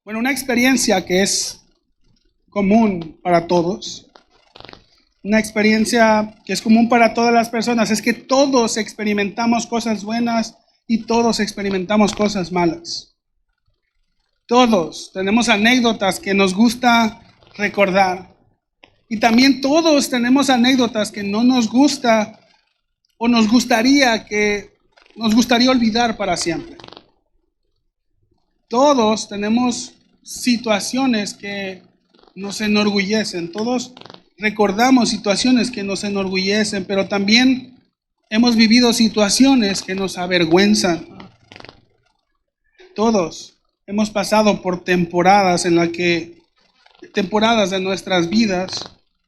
Bueno, una experiencia que es común para todos, una experiencia que es común para todas las personas, es que todos experimentamos cosas buenas y todos experimentamos cosas malas. Todos tenemos anécdotas que nos gusta recordar. Y también todos tenemos anécdotas que no nos gusta o nos gustaría olvidar para siempre. Todos tenemos situaciones que nos enorgullecen, todos recordamos situaciones que nos enorgullecen, pero también hemos vivido situaciones que nos avergüenzan. Todos hemos pasado por temporadas temporadas de nuestras vidas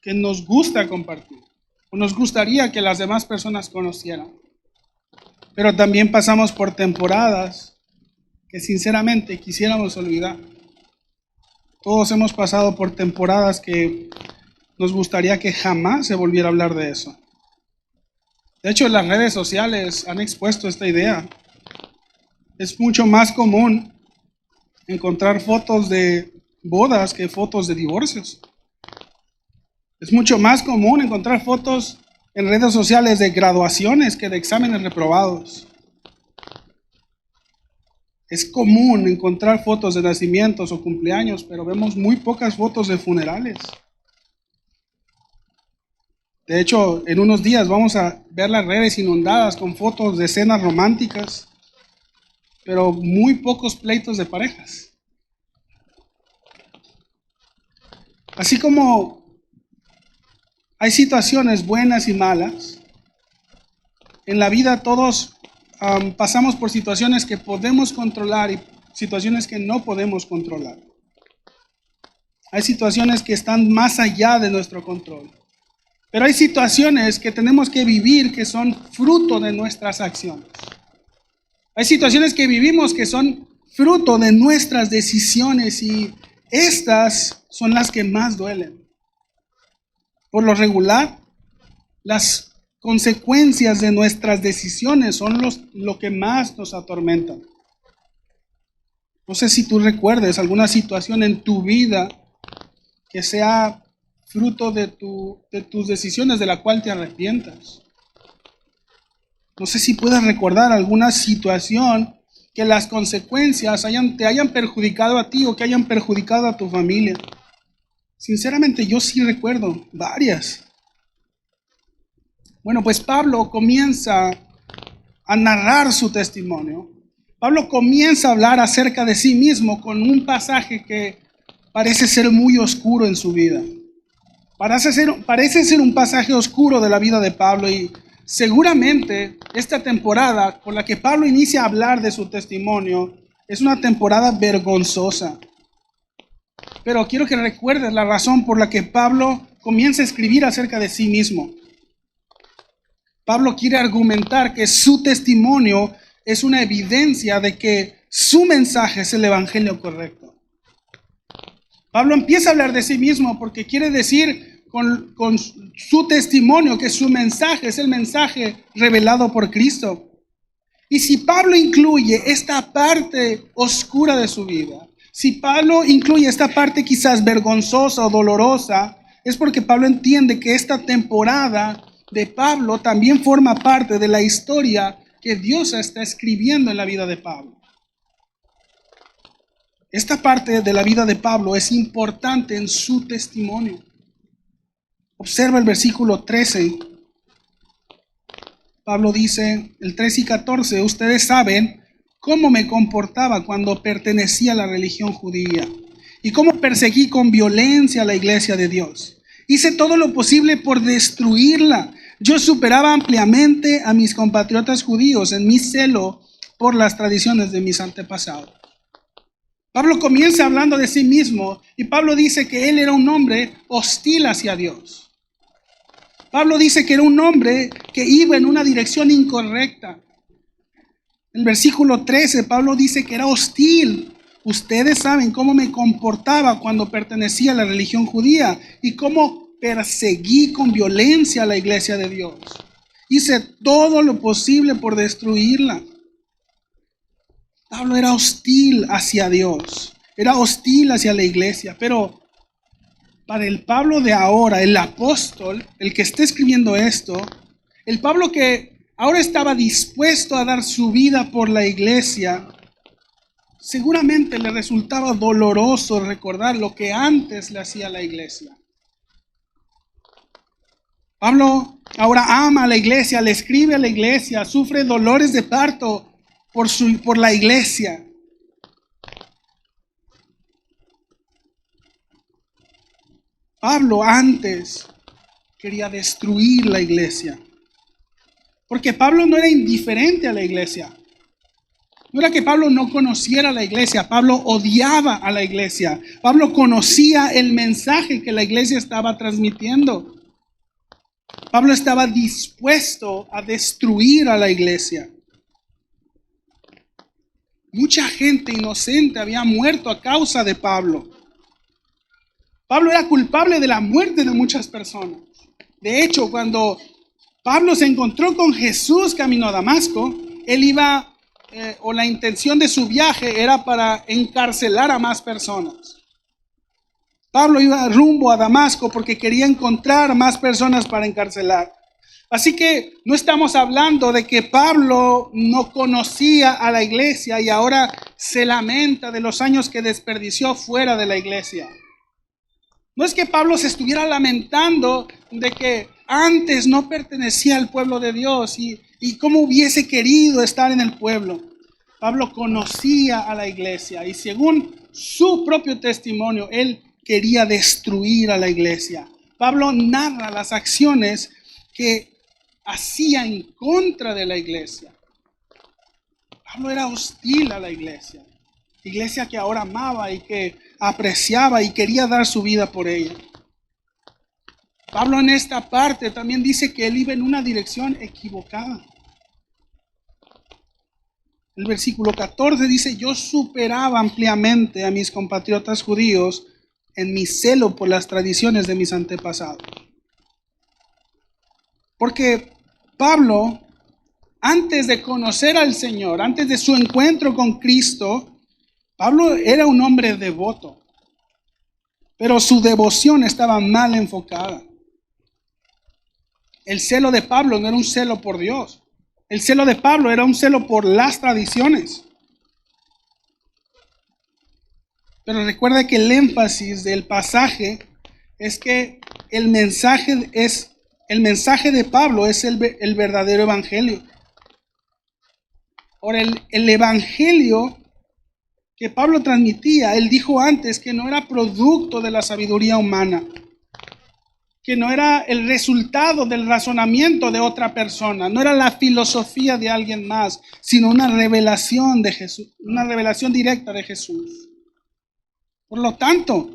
que nos gusta compartir, o nos gustaría que las demás personas conocieran. Pero también pasamos por temporadas que sinceramente quisiéramos olvidar. Todos hemos pasado por temporadas que nos gustaría que jamás se volviera a hablar de eso. De hecho, las redes sociales han expuesto esta idea. Es mucho más común encontrar fotos de bodas que fotos de divorcios. Es mucho más común encontrar fotos en redes sociales de graduaciones que de exámenes reprobados. Es común encontrar fotos de nacimientos o cumpleaños, pero vemos muy pocas fotos de funerales. De hecho, en unos días vamos a ver las redes inundadas con fotos de cenas románticas, pero muy pocos pleitos de parejas. Así como hay situaciones buenas y malas, en la vida todos pasamos por situaciones que podemos controlar y situaciones que no podemos controlar. Hay situaciones que están más allá de nuestro control. Pero hay situaciones que tenemos que vivir que son fruto de nuestras acciones. Hay situaciones que vivimos que son fruto de nuestras decisiones y estas son las que más duelen. Por lo regular, las consecuencias de nuestras decisiones son lo que más nos atormentan. No sé si tú recuerdes alguna situación en tu vida que sea fruto de tus decisiones de la cual te arrepientas. No sé si puedes recordar alguna situación que las consecuencias te hayan perjudicado a ti o que hayan perjudicado a tu familia. Sinceramente, yo sí recuerdo varias. Bueno, pues Pablo comienza a narrar su testimonio. Pablo comienza a hablar acerca de sí mismo con un pasaje que parece ser muy oscuro en su vida. Parece ser un pasaje oscuro de la vida de Pablo y seguramente esta temporada con la que Pablo inicia a hablar de su testimonio es una temporada vergonzosa. Pero quiero que recuerdes la razón por la que Pablo comienza a escribir acerca de sí mismo. Pablo quiere argumentar que su testimonio es una evidencia de que su mensaje es el evangelio correcto. Pablo empieza a hablar de sí mismo porque quiere decir con su testimonio que su mensaje es el mensaje revelado por Cristo. Y si Pablo incluye esta parte oscura de su vida, si Pablo incluye esta parte quizás vergonzosa o dolorosa, es porque Pablo entiende que esta temporada de Pablo también forma parte de la historia que Dios está escribiendo en la vida de Pablo. Esta parte de la vida de Pablo es importante en su testimonio. Observa el versículo 13. Pablo dice, el 13 y 14, ustedes saben cómo me comportaba cuando pertenecía a la religión judía y cómo perseguí con violencia a la iglesia de Dios. Hice todo lo posible por destruirla. Yo superaba ampliamente a mis compatriotas judíos en mi celo por las tradiciones de mis antepasados. Pablo comienza hablando de sí mismo y Pablo dice que él era un hombre hostil hacia Dios. Pablo dice que era un hombre que iba en una dirección incorrecta. En el versículo 13, Pablo dice que era hostil. Ustedes saben cómo me comportaba cuando pertenecía a la religión judía y cómo perseguí con violencia a la iglesia de Dios. Hice todo lo posible por destruirla. Pablo era hostil hacia Dios. era hostil hacia la iglesia, pero para el Pablo de ahora, el apóstol, el que está escribiendo esto, el Pablo que ahora estaba dispuesto a dar su vida por la iglesia, seguramente le resultaba doloroso recordar lo que antes le hacía la iglesia. Pablo ahora ama a la iglesia, le escribe a la iglesia, sufre dolores de parto por la iglesia. Pablo antes quería destruir la iglesia, porque Pablo no era indiferente a la iglesia. No era que Pablo no conociera a la iglesia, Pablo odiaba a la iglesia. Pablo conocía el mensaje que la iglesia estaba transmitiendo. Pablo estaba dispuesto a destruir a la iglesia. Mucha gente inocente había muerto a causa de Pablo. Pablo era culpable de la muerte de muchas personas. De hecho, cuando Pablo se encontró con Jesús camino a Damasco, él iba, o la intención de su viaje era para encarcelar a más personas. Pablo iba rumbo a Damasco porque quería encontrar más personas para encarcelar. Así que no estamos hablando de que Pablo no conocía a la iglesia y ahora se lamenta de los años que desperdició fuera de la iglesia. No es que Pablo se estuviera lamentando de que antes no pertenecía al pueblo de Dios y cómo hubiese querido estar en el pueblo. Pablo conocía a la iglesia y según su propio testimonio, él quería destruir a la iglesia. Pablo narra las acciones que hacía en contra de la iglesia. Pablo era hostil a la iglesia. Iglesia que ahora amaba y que apreciaba y quería dar su vida por ella. Pablo en esta parte también dice que él iba en una dirección equivocada. El versículo 14 dice, yo superaba ampliamente a mis compatriotas judíos en mi celo por las tradiciones de mis antepasados. Porque Pablo, antes de conocer al Señor, antes de su encuentro con Cristo, Pablo era un hombre devoto, pero su devoción estaba mal enfocada. El celo de Pablo no era un celo por Dios. El celo de Pablo era un celo por las tradiciones. Pero recuerda que el énfasis del pasaje es que el mensaje de Pablo es el verdadero evangelio. Ahora, el evangelio que Pablo transmitía, él dijo antes que no era producto de la sabiduría humana, que no era el resultado del razonamiento de otra persona, no era la filosofía de alguien más, sino una revelación de Jesús, una revelación directa de Jesús. Por lo tanto,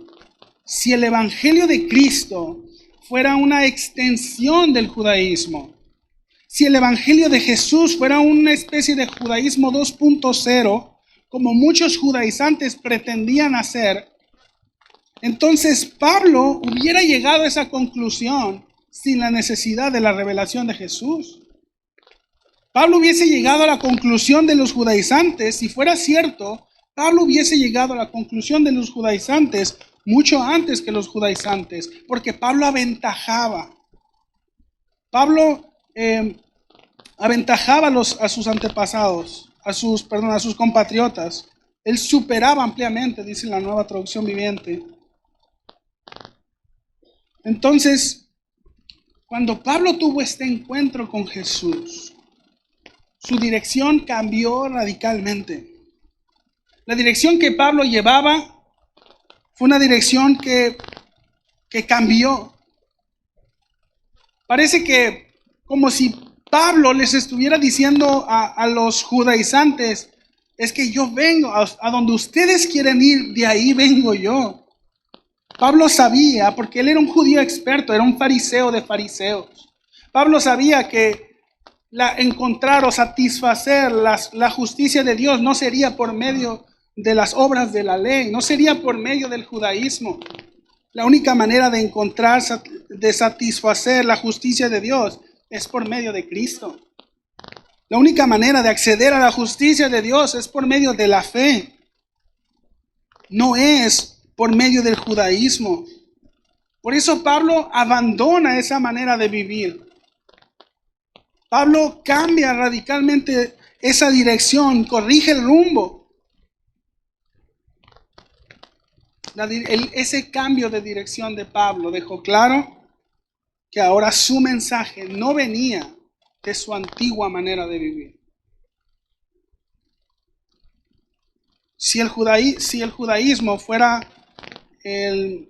si el evangelio de Cristo fuera una extensión del judaísmo, si el evangelio de Jesús fuera una especie de judaísmo 2.0, como muchos judaizantes pretendían hacer, entonces Pablo hubiera llegado a esa conclusión sin la necesidad de la revelación de Jesús. Pablo hubiese llegado a la conclusión de los judaizantes, si fuera cierto, Pablo hubiese llegado a la conclusión de los judaizantes mucho antes que los judaizantes, porque Pablo aventajaba. Pablo aventajaba a sus antepasados, a sus compatriotas. Él superaba ampliamente, dice la Nueva Traducción Viviente. Entonces, cuando Pablo tuvo este encuentro con Jesús, su dirección cambió radicalmente. La dirección que Pablo llevaba fue una dirección que cambió. Parece que como si Pablo les estuviera diciendo a los judaizantes, es que yo vengo, a donde ustedes quieren ir, de ahí vengo yo. Pablo sabía, porque él era un judío experto, era un fariseo de fariseos. Pablo sabía que encontrar o satisfacer la justicia de Dios no sería por medio de las obras de la ley, no sería por medio del judaísmo. La única manera de encontrar, de satisfacer la justicia de Dios es por medio de Cristo. La única manera de acceder a la justicia de Dios es por medio de la fe. no es por medio del judaísmo. Por eso Pablo abandona esa manera de vivir. Pablo cambia radicalmente esa dirección, corrige el rumbo. Ese cambio de dirección de Pablo dejó claro que ahora su mensaje no venía de su antigua manera de vivir. Si el judaísmo fuera el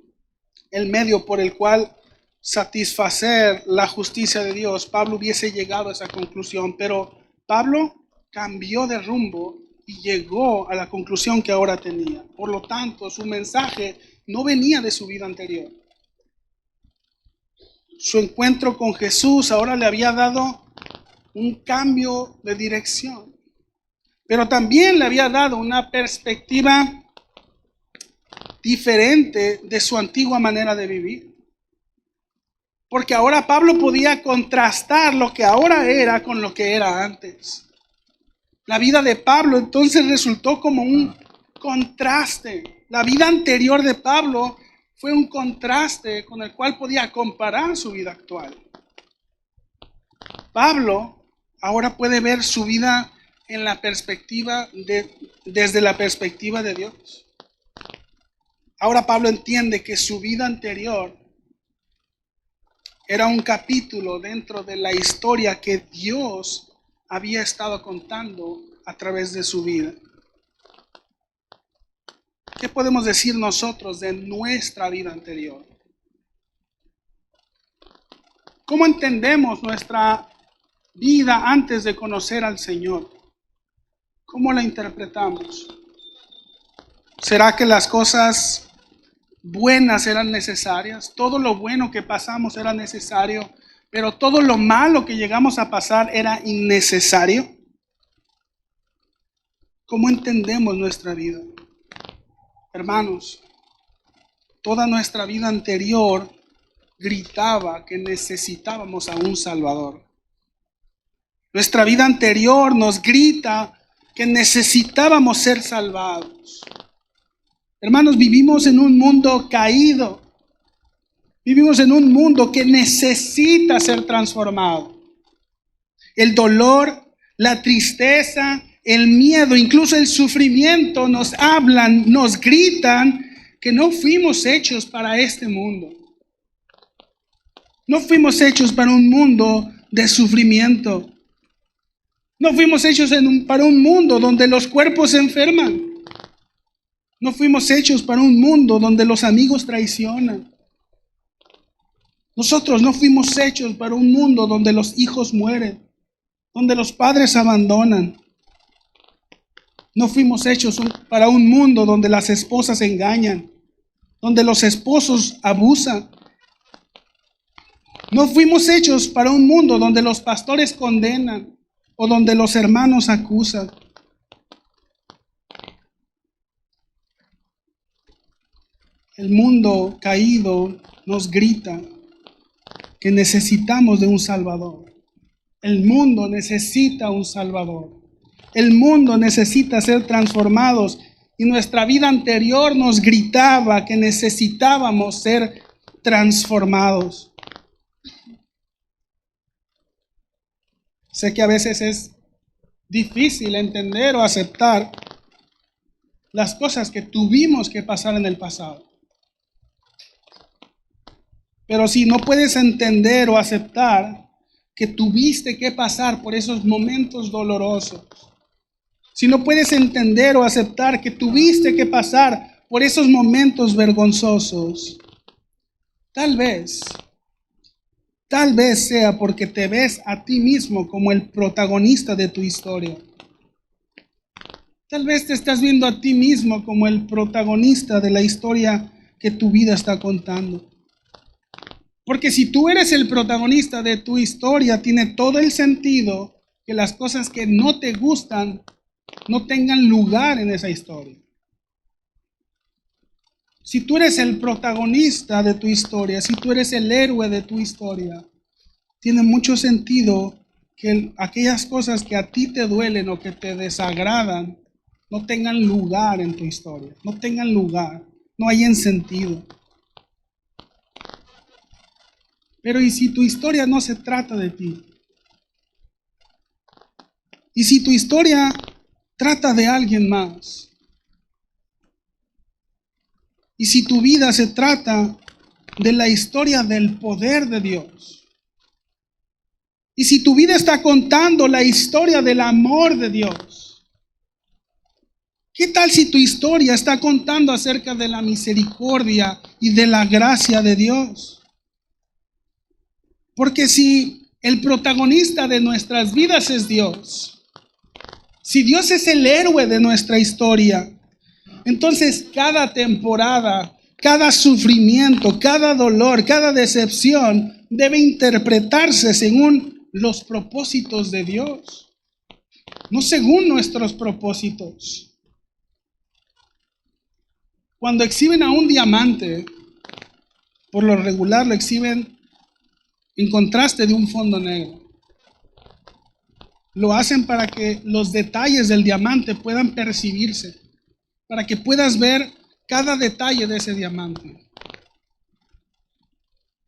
medio por el cual satisfacer la justicia de Dios, Pablo hubiese llegado a esa conclusión, pero Pablo cambió de rumbo y llegó a la conclusión que ahora tenía. Por lo tanto, su mensaje no venía de su vida anterior. Su encuentro con Jesús ahora le había dado un cambio de dirección, pero también le había dado una perspectiva diferente de su antigua manera de vivir. Porque ahora Pablo podía contrastar lo que ahora era con lo que era antes. La vida de Pablo entonces resultó como un contraste. La vida anterior de Pablo fue un contraste con el cual podía comparar su vida actual. Pablo ahora puede ver su vida en la perspectiva desde la perspectiva de Dios. Ahora Pablo entiende que su vida anterior era un capítulo dentro de la historia que Dios había estado contando a través de su vida. ¿Qué podemos decir nosotros de nuestra vida anterior? ¿Cómo entendemos nuestra vida antes de conocer al Señor? ¿Cómo la interpretamos? ¿Será que las cosas buenas eran necesarias? Todo lo bueno que pasamos era necesario, pero todo lo malo que llegamos a pasar era innecesario. ¿Cómo entendemos nuestra vida? Hermanos, toda nuestra vida anterior gritaba que necesitábamos a un Salvador. Nuestra vida anterior nos grita que necesitábamos ser salvados. Hermanos, vivimos en un mundo caído. Vivimos en un mundo que necesita ser transformado. El dolor, la tristeza, el miedo, incluso el sufrimiento nos hablan, nos gritan que no fuimos hechos para este mundo. No fuimos hechos para un mundo de sufrimiento. No fuimos hechos para un mundo donde los cuerpos se enferman. No fuimos hechos para un mundo donde los amigos traicionan. Nosotros no fuimos hechos para un mundo donde los hijos mueren, donde los padres abandonan. No fuimos hechos para un mundo donde las esposas engañan, donde los esposos abusan. No fuimos hechos para un mundo donde los pastores condenan o donde los hermanos acusan. El mundo caído nos grita que necesitamos de un Salvador. El mundo necesita un Salvador. El mundo necesita ser transformados y nuestra vida anterior nos gritaba que necesitábamos ser transformados. Sé que a veces es difícil entender o aceptar las cosas que tuvimos que pasar en el pasado. Pero si no puedes entender o aceptar que tuviste que pasar por esos momentos dolorosos, si no puedes entender o aceptar que tuviste que pasar por esos momentos vergonzosos, tal vez sea porque te ves a ti mismo como el protagonista de tu historia. Tal vez te estás viendo a ti mismo como el protagonista de la historia que tu vida está contando. Porque si tú eres el protagonista de tu historia, tiene todo el sentido que las cosas que no te gustan no tengan lugar en esa historia. Si tú eres el protagonista de tu historia, si tú eres el héroe de tu historia, tiene mucho sentido que aquellas cosas que a ti te duelen o que te desagradan no tengan lugar en tu historia, no tengan lugar, no hayan sentido. Pero ¿y si tu historia no se trata de ti? ¿Y si tu historia trata de alguien más? ¿Y si tu vida se trata de la historia del poder de Dios? ¿Y si tu vida está contando la historia del amor de Dios? ¿Qué tal si tu historia está contando acerca de la misericordia y de la gracia de Dios? Porque si el protagonista de nuestras vidas es Dios, si Dios es el héroe de nuestra historia, entonces cada temporada, cada sufrimiento, cada dolor, cada decepción debe interpretarse según los propósitos de Dios, no según nuestros propósitos. Cuando exhiben a un diamante, por lo regular lo exhiben en contraste de un fondo negro. Lo hacen para que los detalles del diamante puedan percibirse, para que puedas ver cada detalle de ese diamante.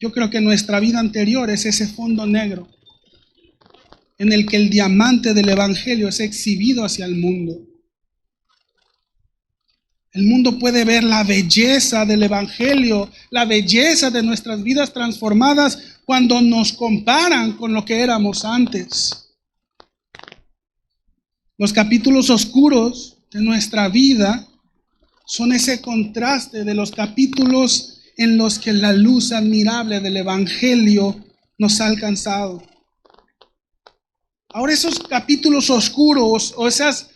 Yo creo que nuestra vida anterior es ese fondo negro en el que el diamante del Evangelio es exhibido hacia el mundo. El mundo puede ver la belleza del Evangelio, la belleza de nuestras vidas transformadas cuando nos comparan con lo que éramos antes. Los capítulos oscuros de nuestra vida son ese contraste de los capítulos en los que la luz admirable del Evangelio nos ha alcanzado. Ahora esos capítulos oscuros o esas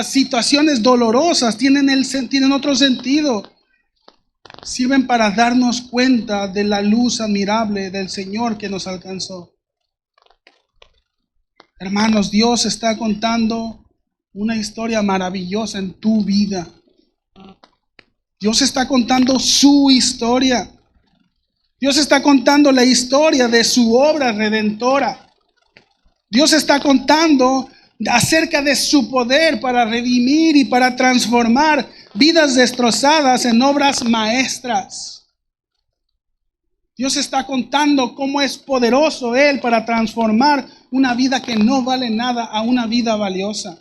situaciones dolorosas tienen otro sentido. Sirven para darnos cuenta de la luz admirable del Señor que nos alcanzó. Hermanos, Dios está contando una historia maravillosa en tu vida. Dios está contando su historia. Dios está contando la historia de su obra redentora. Dios está contando acerca de su poder para redimir y para transformar vidas destrozadas en obras maestras. Dios está contando cómo es poderoso Él para transformar una vida que no vale nada a una vida valiosa.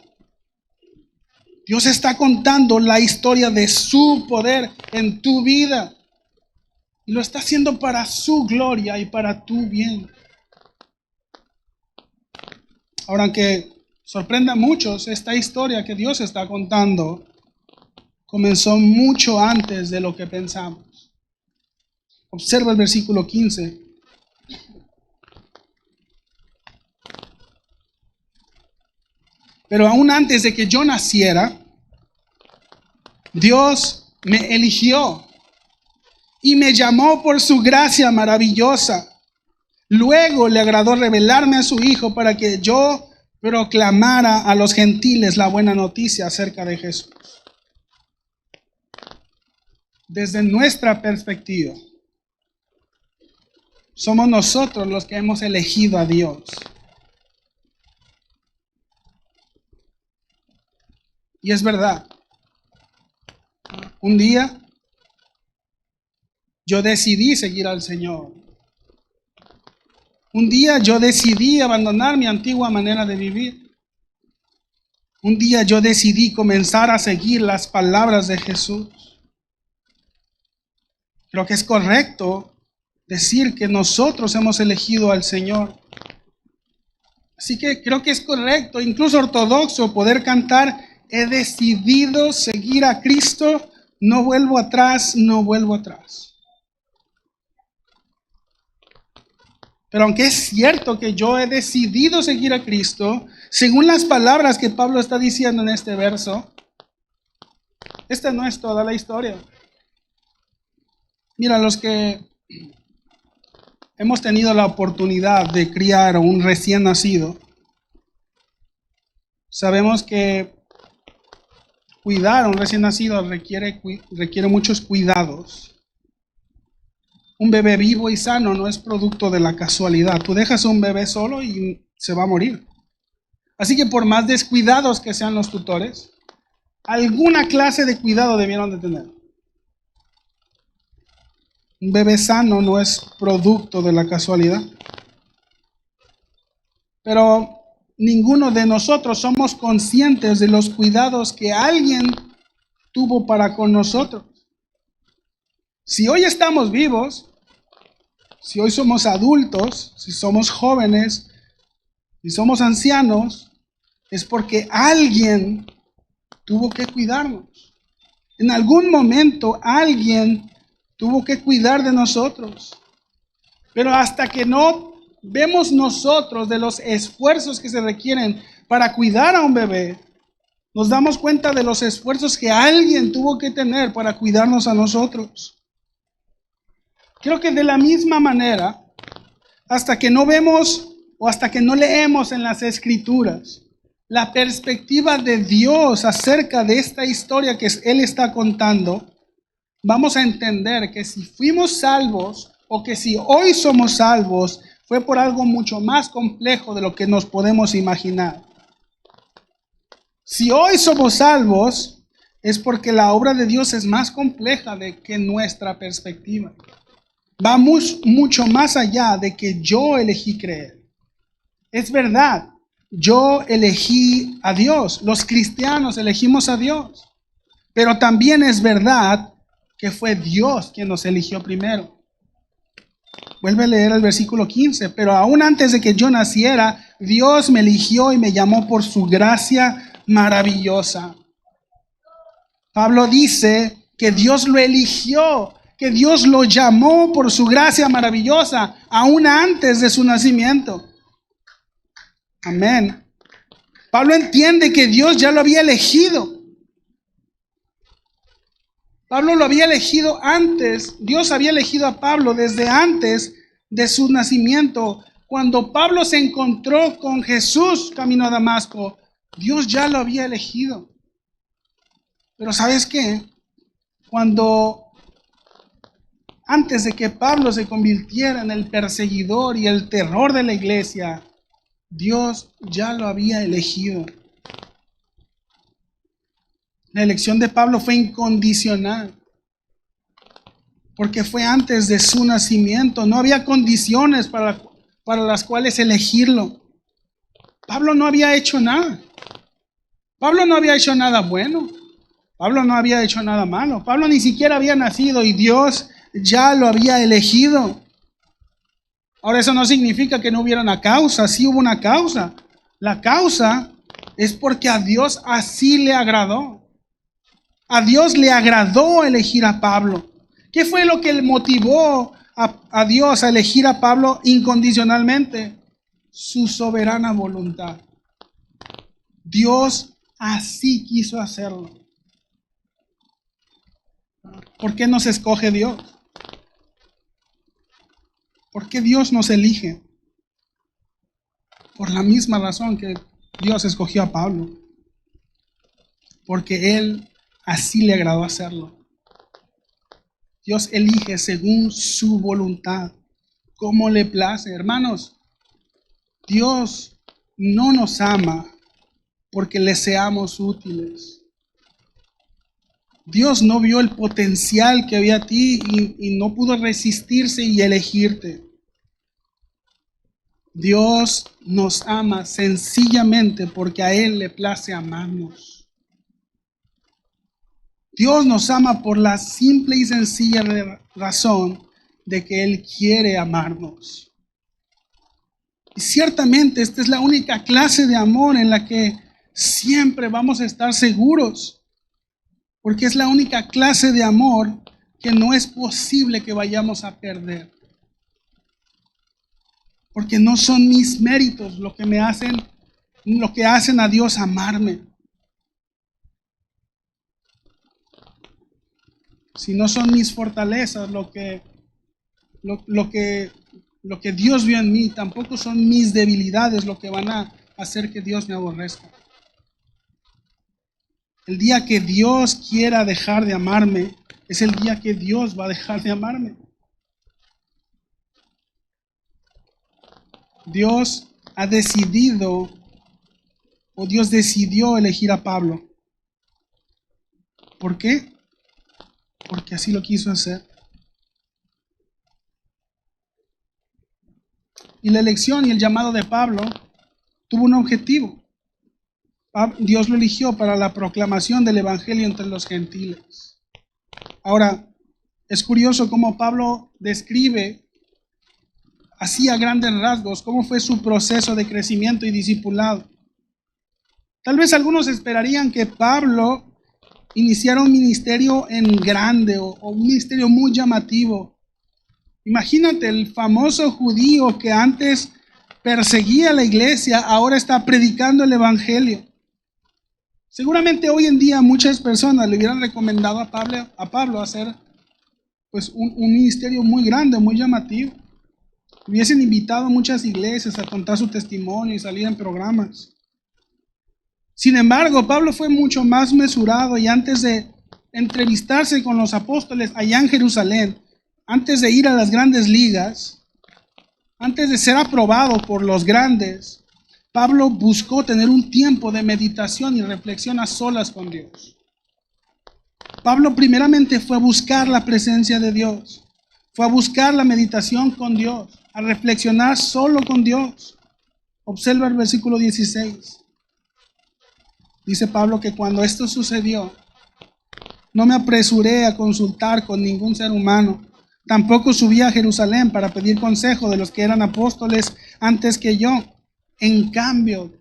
Dios está contando la historia de su poder en tu vida. Y lo está haciendo para su gloria y para tu bien. Ahora, aunque sorprenda a muchos, esta historia que Dios está contando comenzó mucho antes de lo que pensamos. Observa el versículo 15. Pero aún antes de que yo naciera, Dios me eligió y me llamó por su gracia maravillosa. Luego le agradó revelarme a su Hijo para que yo proclamara a los gentiles la buena noticia acerca de Jesús. Desde nuestra perspectiva, somos nosotros los que hemos elegido a Dios. Y es verdad. Un día yo decidí seguir al Señor. Un día yo decidí abandonar mi antigua manera de vivir. Un día yo decidí comenzar a seguir las palabras de Jesús. Creo que es correcto decir que nosotros hemos elegido al Señor. Así que creo que es correcto, incluso ortodoxo, poder cantar: he decidido seguir a Cristo, no vuelvo atrás, no vuelvo atrás. Pero aunque es cierto que yo he decidido seguir a Cristo, según las palabras que Pablo está diciendo en este verso, esta no es toda la historia. Mira, los que hemos tenido la oportunidad de criar a un recién nacido, sabemos que cuidar a un recién nacido requiere muchos cuidados. Un bebé vivo y sano no es producto de la casualidad. Tú dejas a un bebé solo y se va a morir. Así que por más descuidados que sean los tutores, alguna clase de cuidado debieron de tener. Un bebé sano no es producto de la casualidad. Pero ninguno de nosotros somos conscientes de los cuidados que alguien tuvo para con nosotros. Si hoy estamos vivos, si hoy somos adultos, si somos jóvenes, si somos ancianos, es porque alguien tuvo que cuidarnos. En algún momento alguien tuvo que cuidar de nosotros. Pero hasta que no vemos nosotros de los esfuerzos que se requieren para cuidar a un bebé, nos damos cuenta de los esfuerzos que alguien tuvo que tener para cuidarnos a nosotros. Creo que de la misma manera, hasta que no vemos o hasta que no leemos en las Escrituras la perspectiva de Dios acerca de esta historia que Él está contando, vamos a entender que si fuimos salvos o que si hoy somos salvos, fue por algo mucho más complejo de lo que nos podemos imaginar. Si hoy somos salvos, es porque la obra de Dios es más compleja que nuestra perspectiva. Va mucho más allá de que yo elegí creer. Es verdad, yo elegí a Dios. Los cristianos elegimos a Dios. Pero también es verdad que fue Dios quien nos eligió primero. Vuelve a leer el versículo 15. Pero aún antes de que yo naciera, Dios me eligió y me llamó por su gracia maravillosa. Pablo dice que Dios lo eligió, que Dios lo llamó por su gracia maravillosa, aún antes de su nacimiento. Amén. Pablo entiende que Dios ya lo había elegido. Pablo lo había elegido antes. Dios había elegido a Pablo desde antes de su nacimiento. Cuando Pablo se encontró con Jesús camino a Damasco, Dios ya lo había elegido. Pero ¿sabes qué? Antes de que Pablo se convirtiera en el perseguidor y el terror de la iglesia, Dios ya lo había elegido. La elección de Pablo fue incondicional, porque fue antes de su nacimiento. No había condiciones para las cuales elegirlo. Pablo no había hecho nada. Pablo no había hecho nada bueno. Pablo no había hecho nada malo. Pablo ni siquiera había nacido y Dios ya lo había elegido. Ahora, eso no significa que no hubiera una causa. Sí hubo una causa. La causa es porque a Dios así le agradó. A Dios le agradó elegir a Pablo. ¿Qué fue lo que le motivó a Dios a elegir a Pablo incondicionalmente? Su soberana voluntad. Dios así quiso hacerlo. ¿Por qué nos escoge Dios? ¿Por qué Dios nos elige? Por la misma razón que Dios escogió a Pablo. Porque Él así le agradó hacerlo. Dios elige según su voluntad, como le place. Hermanos, Dios no nos ama porque le seamos útiles. Dios no vio el potencial que había en ti y no pudo resistirse y elegirte. Dios nos ama sencillamente porque a Él le place amarnos. Dios nos ama por la simple y sencilla razón de que Él quiere amarnos. Y ciertamente esta es la única clase de amor en la que siempre vamos a estar seguros. Porque es la única clase de amor que no es posible que vayamos a perder. Porque no son mis méritos lo que hacen a Dios amarme. Si no son mis fortalezas lo que Dios vio en mí, tampoco son mis debilidades lo que van a hacer que Dios me aborrezca. El día que Dios quiera dejar de amarme, es el día que Dios va a dejar de amarme. Dios decidió elegir a Pablo. ¿Por qué? Porque así lo quiso hacer. Y la elección y el llamado de Pablo tuvo un objetivo. Dios lo eligió para la proclamación del evangelio entre los gentiles. Ahora, es curioso cómo Pablo describe así a grandes rasgos cómo fue su proceso de crecimiento y discipulado. Tal vez algunos esperarían que Pablo iniciara un ministerio en grande o un ministerio muy llamativo. Imagínate, el famoso judío que antes perseguía a la iglesia, ahora está predicando el evangelio. Seguramente hoy en día muchas personas le hubieran recomendado a Pablo hacer pues, un ministerio muy grande, muy llamativo. Hubiesen invitado a muchas iglesias a contar su testimonio y salir en programas. Sin embargo, Pablo fue mucho más mesurado y antes de entrevistarse con los apóstoles allá en Jerusalén, antes de ir a las grandes ligas, antes de ser aprobado por los grandes, Pablo buscó tener un tiempo de meditación y reflexión a solas con Dios. Pablo primeramente fue a buscar la presencia de Dios, fue a buscar la meditación con Dios, a reflexionar solo con Dios. Observa el versículo 16. Dice Pablo que cuando esto sucedió, no me apresuré a consultar con ningún ser humano. Tampoco subí a Jerusalén para pedir consejo de los que eran apóstoles antes que yo. En cambio,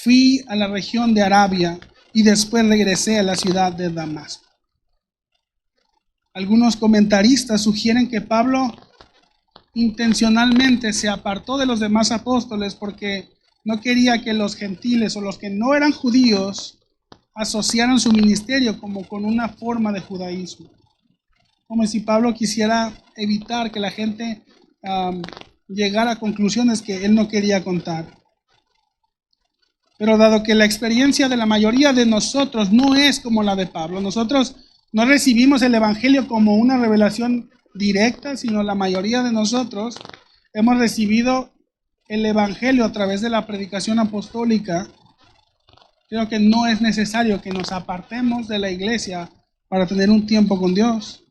fui a la región de Arabia y después regresé a la ciudad de Damasco. Algunos comentaristas sugieren que Pablo intencionalmente se apartó de los demás apóstoles porque no quería que los gentiles o los que no eran judíos asociaran su ministerio como con una forma de judaísmo. Como si Pablo quisiera evitar que la gente llegara a conclusiones que él no quería contar. Pero dado que la experiencia de la mayoría de nosotros no es como la de Pablo, nosotros no recibimos el evangelio como una revelación directa, sino la mayoría de nosotros hemos recibido el evangelio a través de la predicación apostólica. Creo que no es necesario que nos apartemos de la iglesia para tener un tiempo con Dios.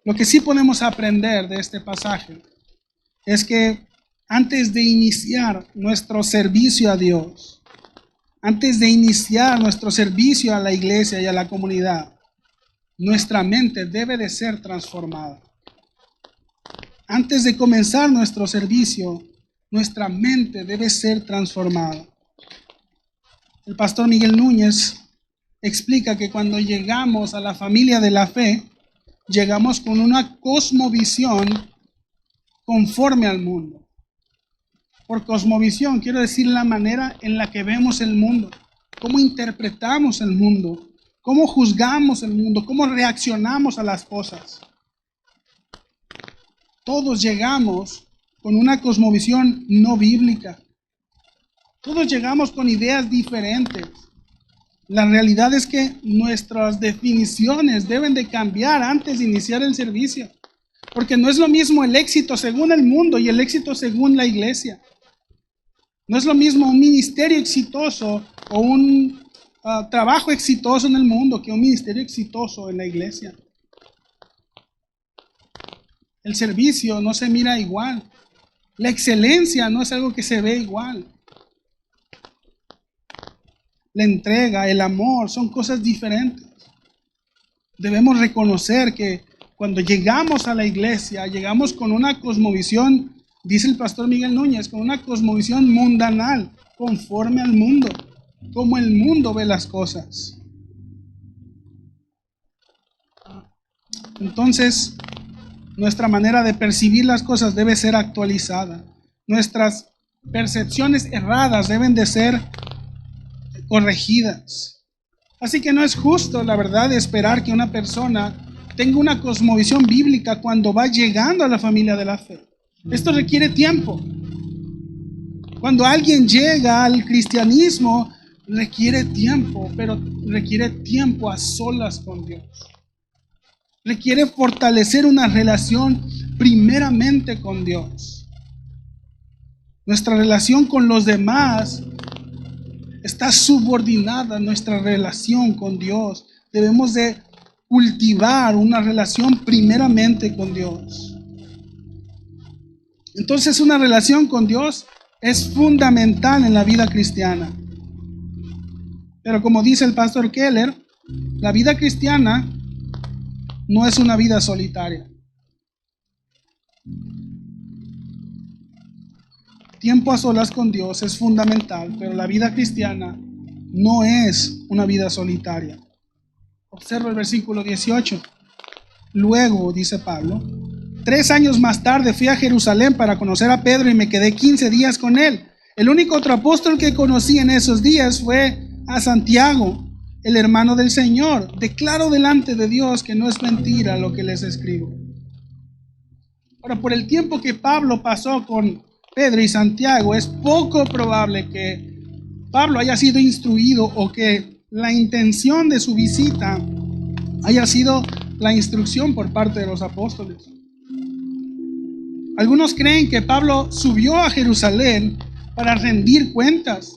Lo que sí podemos aprender de este pasaje es que antes de iniciar nuestro servicio a Dios, antes de iniciar nuestro servicio a la iglesia y a la comunidad, nuestra mente debe de ser transformada. Antes de comenzar nuestro servicio, nuestra mente debe ser transformada. El pastor Miguel Núñez explica que cuando llegamos a la familia de la fe, llegamos con una cosmovisión conforme al mundo. Por cosmovisión quiero decir la manera en la que vemos el mundo, cómo interpretamos el mundo, cómo juzgamos el mundo, cómo reaccionamos a las cosas. Todos llegamos con una cosmovisión no bíblica. Todos llegamos con ideas diferentes. La realidad es que nuestras definiciones deben de cambiar antes de iniciar el servicio. Porque no es lo mismo el éxito según el mundo y el éxito según la iglesia. No es lo mismo un ministerio exitoso o un trabajo exitoso en el mundo que un ministerio exitoso en la iglesia. El servicio no se mira igual. La excelencia no es algo que se ve igual. La entrega, el amor, son cosas diferentes. Debemos reconocer que cuando llegamos a la iglesia, llegamos con una cosmovisión, dice el pastor Miguel Núñez, con una cosmovisión mundanal, conforme al mundo, como el mundo ve las cosas. Entonces, nuestra manera de percibir las cosas debe ser actualizada. Nuestras percepciones erradas deben de ser corregidas. Así que no es justo, la verdad, esperar que una persona tenga una cosmovisión bíblica cuando va llegando a la familia de la fe. Esto requiere tiempo. Cuando alguien llega al cristianismo, requiere tiempo, pero requiere tiempo a solas con Dios. Requiere fortalecer una relación primeramente con Dios. Nuestra relación con los demás está subordinada a nuestra relación con Dios. Debemos de cultivar una relación primeramente con Dios. Entonces, una relación con Dios es fundamental en la vida cristiana. Pero como dice el pastor Keller, la vida cristiana no es una vida solitaria. Tiempo a solas con Dios es fundamental, pero la vida cristiana no es una vida solitaria. Observa el versículo 18. Luego, dice Pablo, 3 años más tarde fui a Jerusalén para conocer a Pedro y me quedé 15 días con él. El único otro apóstol que conocí en esos días fue a Santiago, el hermano del Señor. Declaro delante de Dios que no es mentira lo que les escribo. Ahora, por el tiempo que Pablo pasó con Pedro y Santiago, es poco probable que Pablo haya sido instruido o que la intención de su visita haya sido la instrucción por parte de los apóstoles. Algunos creen que Pablo subió a Jerusalén para rendir cuentas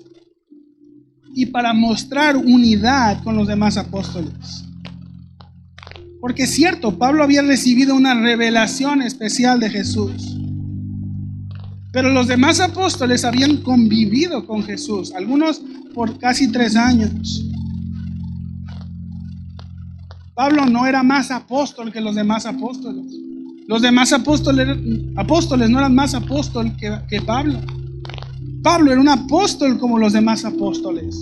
y para mostrar unidad con los demás apóstoles. Porque es cierto, Pablo había recibido una revelación especial de Jesús. Pero los demás apóstoles habían convivido con Jesús, algunos por casi 3 años. Pablo no era más apóstol que los demás apóstoles. Los demás apóstoles no eran más apóstol que Pablo. Pablo era un apóstol como los demás apóstoles.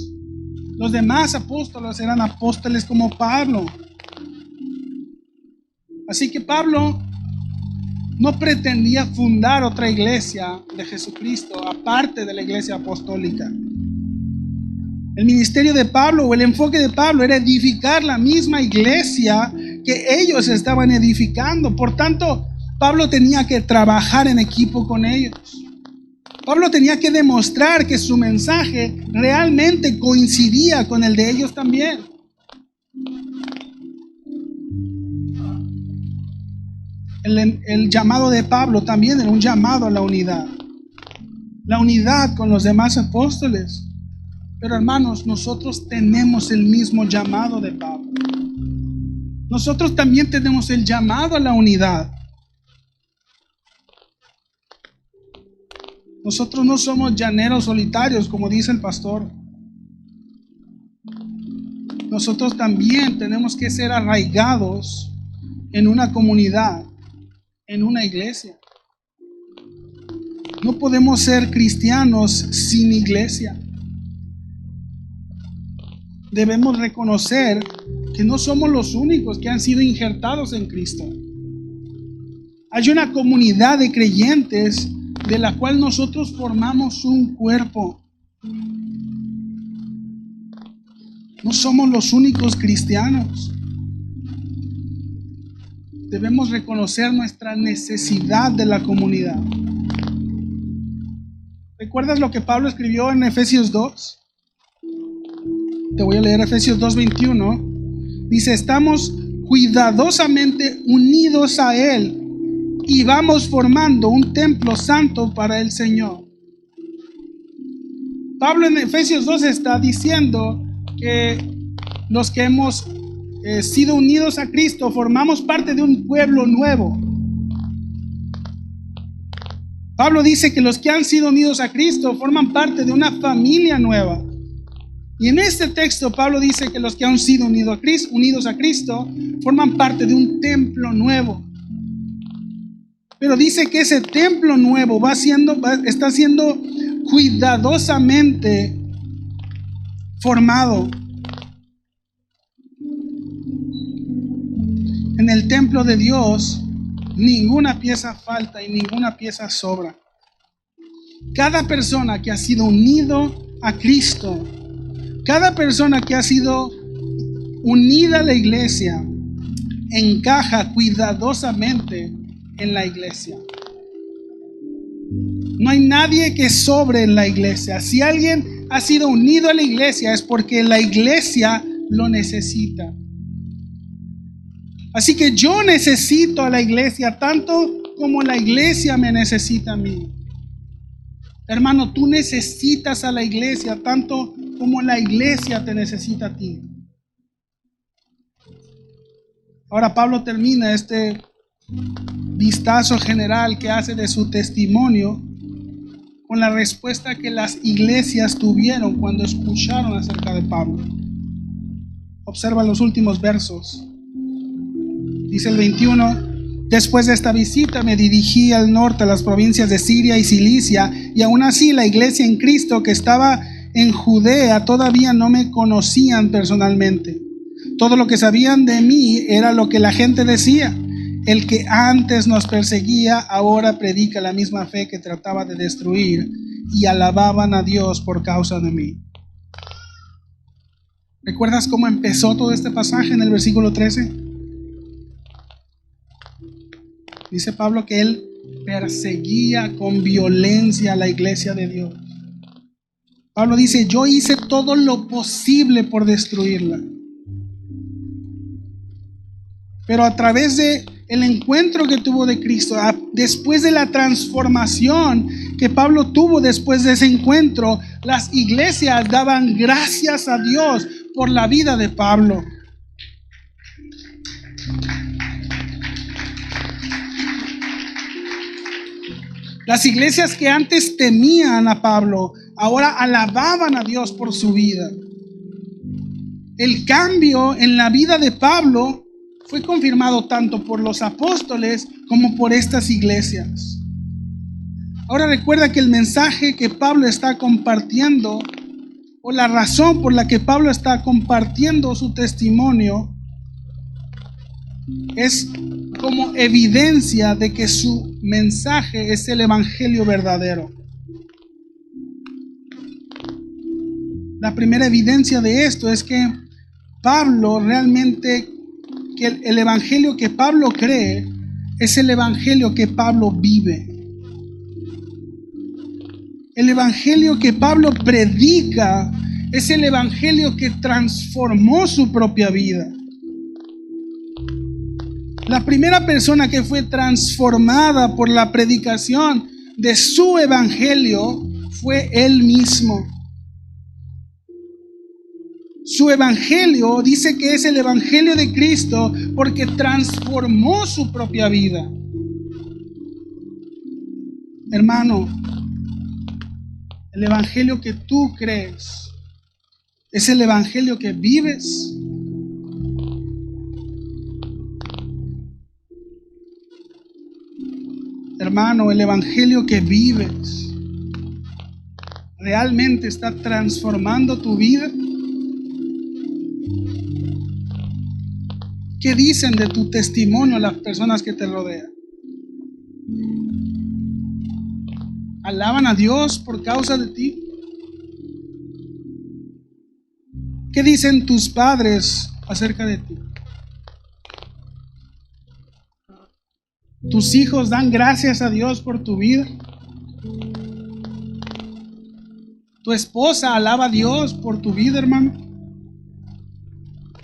Los demás apóstoles eran apóstoles como Pablo. Así que Pablo no pretendía fundar otra iglesia de Jesucristo aparte de la iglesia apostólica. El ministerio de Pablo o el enfoque de Pablo era edificar la misma iglesia que ellos estaban edificando. Por tanto, Pablo tenía que trabajar en equipo con ellos. Pablo tenía que demostrar que su mensaje realmente coincidía con el de ellos también. El llamado de Pablo también era un llamado a la unidad. La unidad con los demás apóstoles. Pero hermanos, nosotros tenemos el mismo llamado de Pablo. Nosotros también tenemos el llamado a la unidad. Nosotros no somos llaneros solitarios, como dice el pastor. Nosotros también tenemos que ser arraigados en una comunidad, en una iglesia. No podemos ser cristianos sin iglesia. Debemos reconocer que no somos los únicos que han sido injertados en Cristo. Hay una comunidad de creyentes de la cual nosotros formamos un cuerpo. No somos los únicos cristianos. Debemos reconocer nuestra necesidad de la comunidad. ¿Recuerdas lo que Pablo escribió en Efesios 2? Te voy a leer Efesios 2:21. Dice, estamos cuidadosamente unidos a Él y vamos formando un templo santo para el Señor. Pablo en Efesios 2 está diciendo que los que hemos sido unidos a Cristo formamos parte de un pueblo nuevo. Pablo dice que los que han sido unidos a Cristo forman parte de una familia nueva. Y en este texto Pablo dice que los que han sido unidos a Cristo forman parte de un templo nuevo. Pero dice que ese templo nuevo está siendo cuidadosamente formado. En el templo de Dios, ninguna pieza falta y ninguna pieza sobra. Cada persona que ha sido unido a Cristo, cada persona que ha sido unida a la iglesia, encaja cuidadosamente en la iglesia. No hay nadie que sobre en la iglesia. Si alguien ha sido unido a la iglesia es porque la iglesia lo necesita. Así que yo necesito a la iglesia tanto como la iglesia me necesita a mí. Hermano, tú necesitas a la iglesia tanto como la iglesia te necesita a ti. Ahora Pablo termina este vistazo general que hace de su testimonio con la respuesta que las iglesias tuvieron cuando escucharon acerca de Pablo. Observa los últimos versos. Dice el 21: después de esta visita me dirigí al norte, a las provincias de Siria y Cilicia, y aún así la iglesia en Cristo que estaba en Judea todavía no me conocían personalmente. Todo lo que sabían de mí era lo que la gente decía: el que antes nos perseguía ahora predica la misma fe que trataba de destruir, y alababan a Dios por causa de mí. ¿Recuerdas cómo empezó todo este pasaje en el versículo 13? Dice Pablo que él perseguía con violencia a la iglesia de Dios. Pablo dice: yo hice todo lo posible por destruirla. Pero a través de el encuentro que tuvo de Cristo, después de la transformación que Pablo tuvo después de ese encuentro, las iglesias daban gracias a Dios por la vida de Pablo. Las iglesias que antes temían a Pablo, ahora alababan a Dios por su vida. El cambio en la vida de Pablo fue confirmado tanto por los apóstoles como por estas iglesias. Ahora recuerda que el mensaje que Pablo está compartiendo, o la razón por la que Pablo está compartiendo su testimonio, es como evidencia de que su mensaje es el evangelio verdadero. La primera evidencia de esto es que Pablo realmente, que el evangelio que Pablo cree es el evangelio que Pablo vive. El evangelio que Pablo predica es el evangelio que transformó su propia vida. La primera persona que fue transformada por la predicación de su evangelio fue él mismo. Su evangelio dice que es el evangelio de Cristo porque transformó su propia vida. Hermano, el evangelio que tú crees es el evangelio que vives. Hermano, el evangelio que vives realmente está transformando tu vida. ¿Qué dicen de tu testimonio las personas que te rodean? ¿Alaban a Dios por causa de ti? ¿Qué dicen tus padres acerca de ti? ¿Tus hijos dan gracias a Dios por tu vida? ¿Tu esposa alaba a Dios por tu vida, hermano?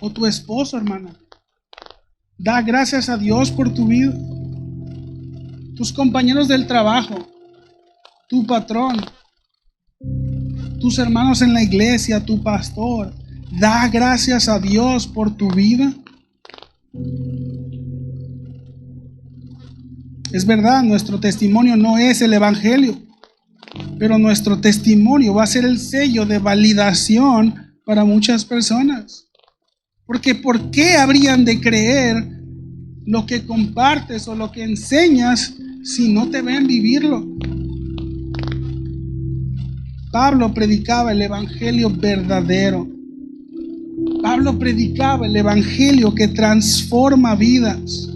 ¿O tu esposo, hermana, da gracias a Dios por tu vida? Tus compañeros del trabajo, tu patrón, tus hermanos en la iglesia, tu pastor, ¿da gracias a Dios por tu vida? Es verdad, nuestro testimonio no es el evangelio, pero nuestro testimonio va a ser el sello de validación para muchas personas. Porque ¿por qué habrían de creer lo que compartes o lo que enseñas si no te ven vivirlo? Pablo predicaba el evangelio verdadero. Pablo predicaba el evangelio que transforma vidas.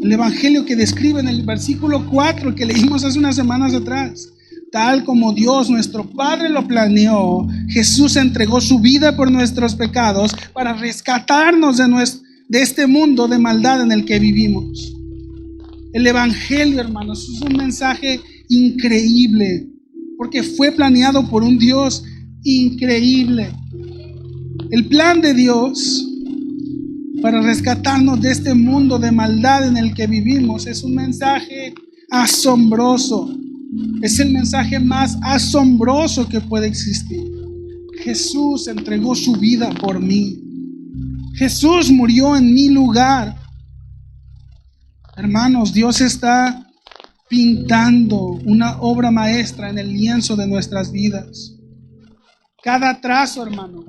El evangelio que describe en el versículo 4 que leímos hace unas semanas atrás. Tal como Dios nuestro Padre lo planeó, Jesús entregó su vida por nuestros pecados para rescatarnos de este mundo de maldad en el que vivimos. El evangelio, hermanos, es un mensaje increíble, porque fue planeado por un Dios increíble. El plan de Dios para rescatarnos de este mundo de maldad en el que vivimos es un mensaje asombroso. Es el mensaje más asombroso que puede existir. Jesús entregó su vida por mí. Jesús murió en mi lugar. Hermanos, Dios está pintando una obra maestra en el lienzo de nuestras vidas. Cada trazo, hermano,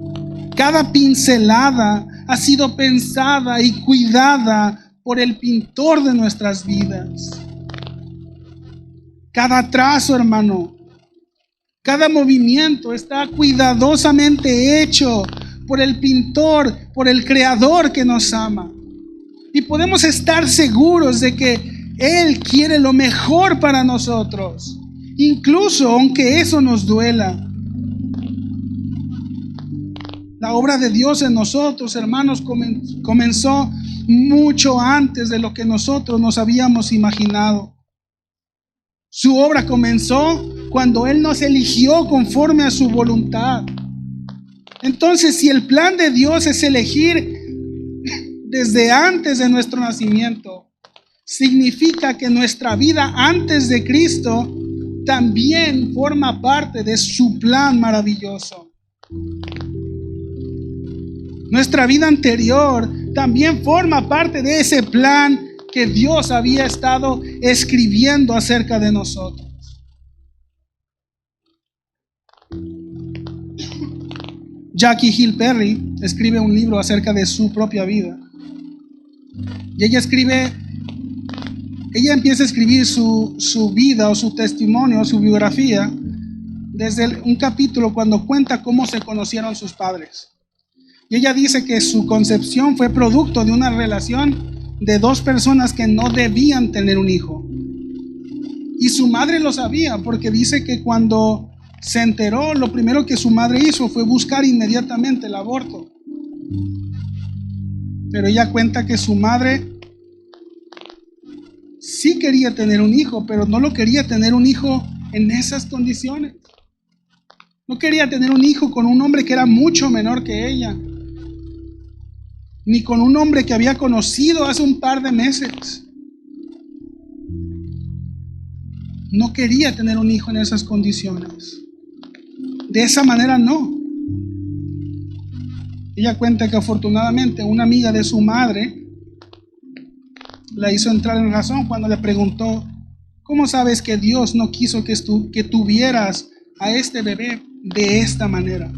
cada pincelada ha sido pensada y cuidada por el pintor de nuestras vidas. Cada trazo, hermano, cada movimiento está cuidadosamente hecho por el pintor, por el creador que nos ama. Y podemos estar seguros de que Él quiere lo mejor para nosotros, incluso aunque eso nos duela. La obra de Dios en nosotros, hermanos, comenzó mucho antes de lo que nosotros nos habíamos imaginado. Su obra comenzó cuando Él nos eligió conforme a su voluntad. Entonces, si el plan de Dios es elegir desde antes de nuestro nacimiento, significa que nuestra vida antes de Cristo también forma parte de su plan maravilloso. Nuestra vida anterior también forma parte de ese plan que Dios había estado escribiendo acerca de nosotros. Jackie Hill Perry escribe un libro acerca de su propia vida. Y ella empieza a escribir su vida o su testimonio, su biografía, desde un capítulo cuando cuenta cómo se conocieron sus padres. Y ella dice que su concepción fue producto de una relación de dos personas que no debían tener un hijo. Y su madre lo sabía, porque dice que cuando se enteró, lo primero que su madre hizo fue buscar inmediatamente el aborto. Pero ella cuenta que su madre sí quería tener un hijo, pero no lo quería tener un hijo en esas condiciones. No quería tener un hijo con un hombre que era mucho menor que ella, ni con un hombre que había conocido hace un par de meses. No quería tener un hijo en esas condiciones. De esa manera no. Ella cuenta que afortunadamente una amiga de su madre la hizo entrar en razón cuando le preguntó: ¿cómo sabes que Dios no quiso que tuvieras a este bebé de esta manera?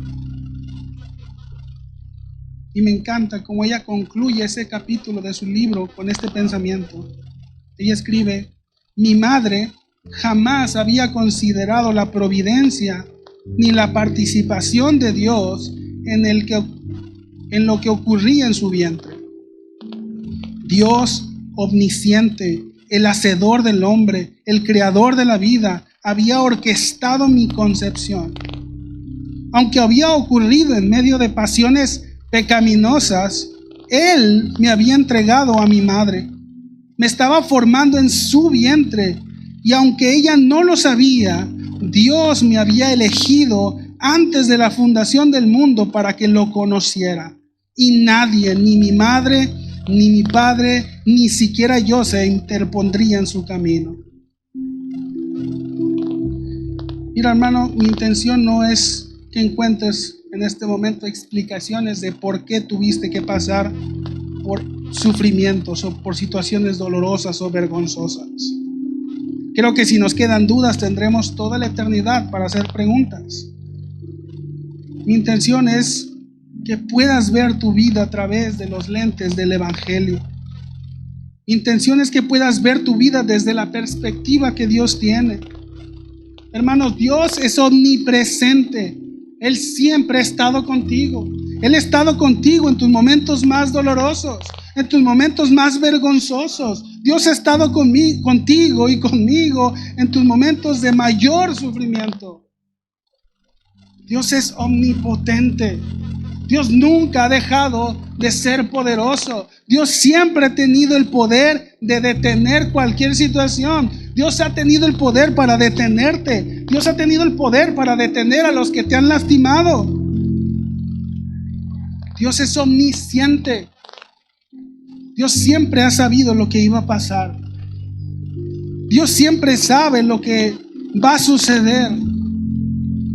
Y me encanta cómo ella concluye ese capítulo de su libro con este pensamiento. Ella escribe: mi madre jamás había considerado la providencia ni la participación de Dios en lo que ocurría en su vientre. Dios omnisciente, el hacedor del hombre, el creador de la vida, había orquestado mi concepción. Aunque había ocurrido en medio de pasiones pecaminosas, Él me había entregado a mi madre. Me estaba formando en su vientre, y aunque ella no lo sabía, Dios me había elegido antes de la fundación del mundo para que lo conociera. Y nadie, ni mi madre, ni mi padre, ni siquiera yo, se interpondría en su camino. Mira, hermano, mi intención no es que encuentres en este momento explicaciones de por qué tuviste que pasar por sufrimientos o por situaciones dolorosas o vergonzosas. Creo que si nos quedan dudas tendremos toda la eternidad para hacer preguntas. Mi intención es que puedas ver tu vida a través de los lentes del Evangelio. Mi intención es que puedas ver tu vida desde la perspectiva que Dios tiene. Hermanos, Dios es omnipresente. Él siempre ha estado contigo. Él ha estado contigo en tus momentos más dolorosos, en tus momentos más vergonzosos. Dios ha estado contigo y conmigo en tus momentos de mayor sufrimiento. Dios es omnipotente. Dios nunca ha dejado de ser poderoso. Dios siempre ha tenido el poder de detener cualquier situación. Dios ha tenido el poder para detenerte. Dios ha tenido el poder para detener a los que te han lastimado. Dios es omnisciente. Dios siempre ha sabido lo que iba a pasar. Dios siempre sabe lo que va a suceder.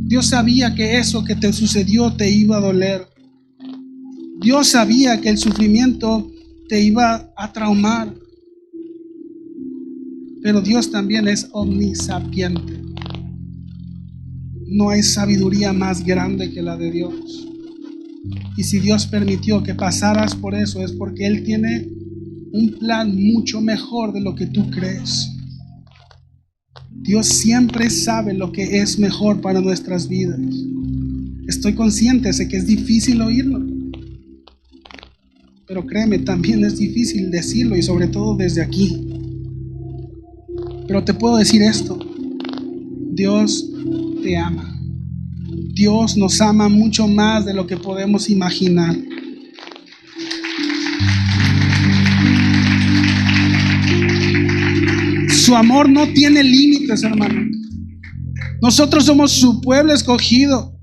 Dios sabía que eso que te sucedió te iba a doler. Dios sabía que el sufrimiento te iba a traumar. Pero Dios también es omnisapiente. No hay sabiduría más grande que la de Dios. Y si Dios permitió que pasaras por eso, es porque Él tiene un plan mucho mejor de lo que tú crees. Dios siempre sabe lo que es mejor para nuestras vidas. Estoy consciente, sé que es difícil oírlo. Pero créeme, también es difícil decirlo, y sobre todo desde aquí. Pero te puedo decir esto: Dios te ama. Dios nos ama mucho más de lo que podemos imaginar. Su amor no tiene límites, hermano. Nosotros somos su pueblo escogido.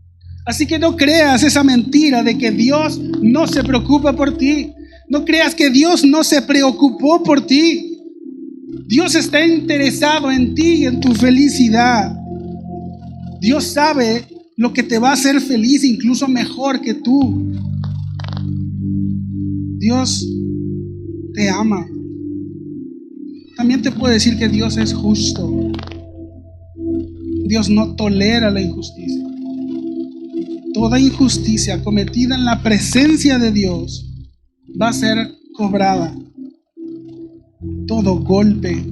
Así que no creas esa mentira de que Dios no se preocupa por ti. No creas que Dios no se preocupó por ti. Dios está interesado en ti y en tu felicidad. Dios sabe lo que te va a hacer feliz, incluso mejor que tú. Dios te ama. También te puedo decir que Dios es justo. Dios no tolera la injusticia. Toda injusticia cometida en la presencia de Dios va a ser cobrada. Todo golpe,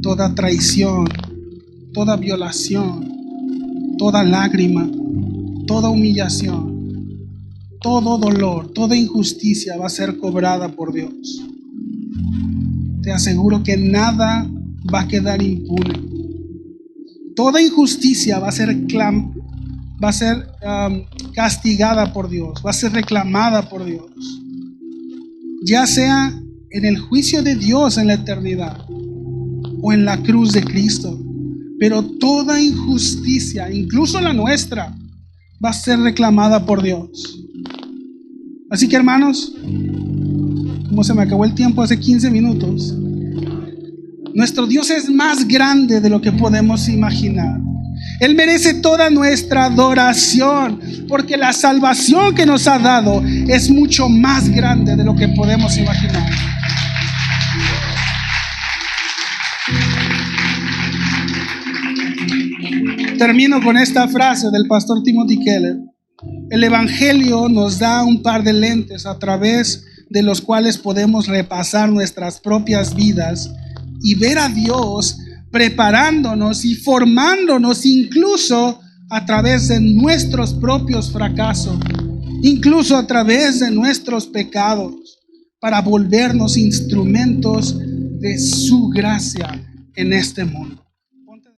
toda traición, toda violación, toda lágrima, toda humillación, todo dolor, toda injusticia va a ser cobrada por Dios. Te aseguro que nada va a quedar impune. Toda injusticia va a ser castigada por Dios, va a ser reclamada por Dios. Ya sea en el juicio de Dios en la eternidad o en la cruz de Cristo. Pero toda injusticia, incluso la nuestra, va a ser reclamada por Dios. Así que, hermanos, como se me acabó el tiempo hace 15 minutos, nuestro Dios es más grande de lo que podemos imaginar. Él merece toda nuestra adoración, porque la salvación que nos ha dado es mucho más grande de lo que podemos imaginar. Termino con esta frase del pastor Timothy Keller. El Evangelio nos da un par de lentes a través de los cuales podemos repasar nuestras propias vidas y ver a Dios preparándonos y formándonos incluso a través de nuestros propios fracasos, incluso a través de nuestros pecados, para volvernos instrumentos de su gracia en este mundo.